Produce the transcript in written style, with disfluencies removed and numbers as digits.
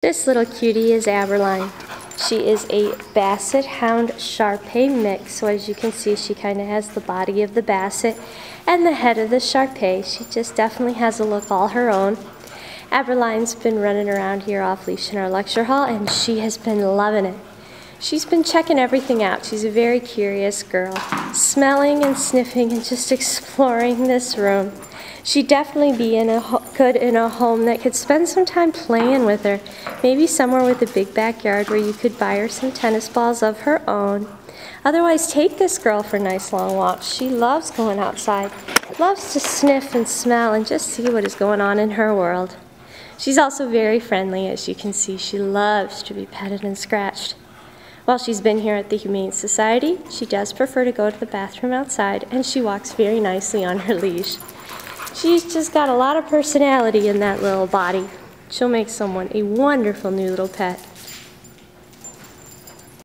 This little cutie is Aberline. She is a Basset Hound Shar-Pei mix, so as you can see, she kind of has the body of the Basset and the head of the Shar-Pei. She just definitely has a look all her own. Aberline's been running around here off leash in our lecture hall, and she has been loving it. She's been checking everything out. She's a very curious girl, smelling and sniffing and just exploring this room. She'd definitely be good in a home that could spend some time playing with her. Maybe somewhere with a big backyard where you could buy her some tennis balls of her own. Otherwise, take this girl for nice long walks. She loves going outside, loves to sniff and smell and just see what is going on in her world. She's also very friendly, as you can see. She loves to be petted and scratched. While she's been here at the Humane Society, she does prefer to go to the bathroom outside, and she walks very nicely on her leash. She's just got a lot of personality in that little body. She'll make someone a wonderful new little pet.